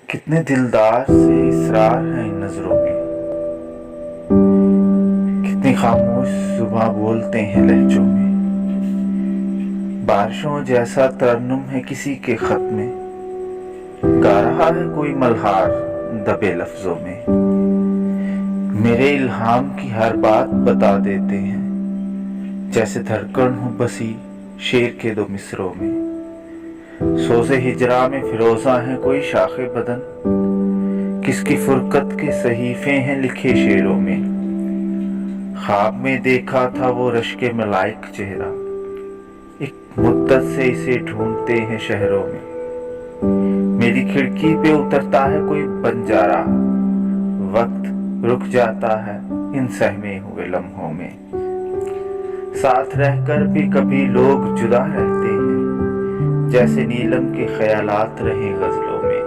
کتنے دلدار سے اسرار ہیں ان نظروں میں، کتنی خاموش زباں بولتے ہیں لہجوں میں۔ بارشوں جیسا ترنم ہے کسی کے خط میں، گا رہا ہے کوئی ملہار دبے لفظوں میں۔ میرے الہام کی ہر بات بتا دیتے ہیں، جیسے دھڑکن ہو بسی شعر کے دو مصروں میں۔ سوز ہجراں میں فروزاں ہے کوئی شاخ بدن، کس کی فرقت کے صحیفے ہیں لکھے شعروں میں۔ خواب میں دیکھا تھا وہ رشک ملائک چہرہ، ایک مدت سے اسے ڈھونڈتے ہیں شہروں میں۔ میری کھڑکی پہ اترتا ہے کوئی بنجارا، وقت رک جاتا ہے ان سہمے ہوئے لمحوں میں۔ ساتھ رہ کر بھی کبھی لوگ جدا رہتے ہیں، جیسے نیلم کے خیالات رہیں غزلوں میں۔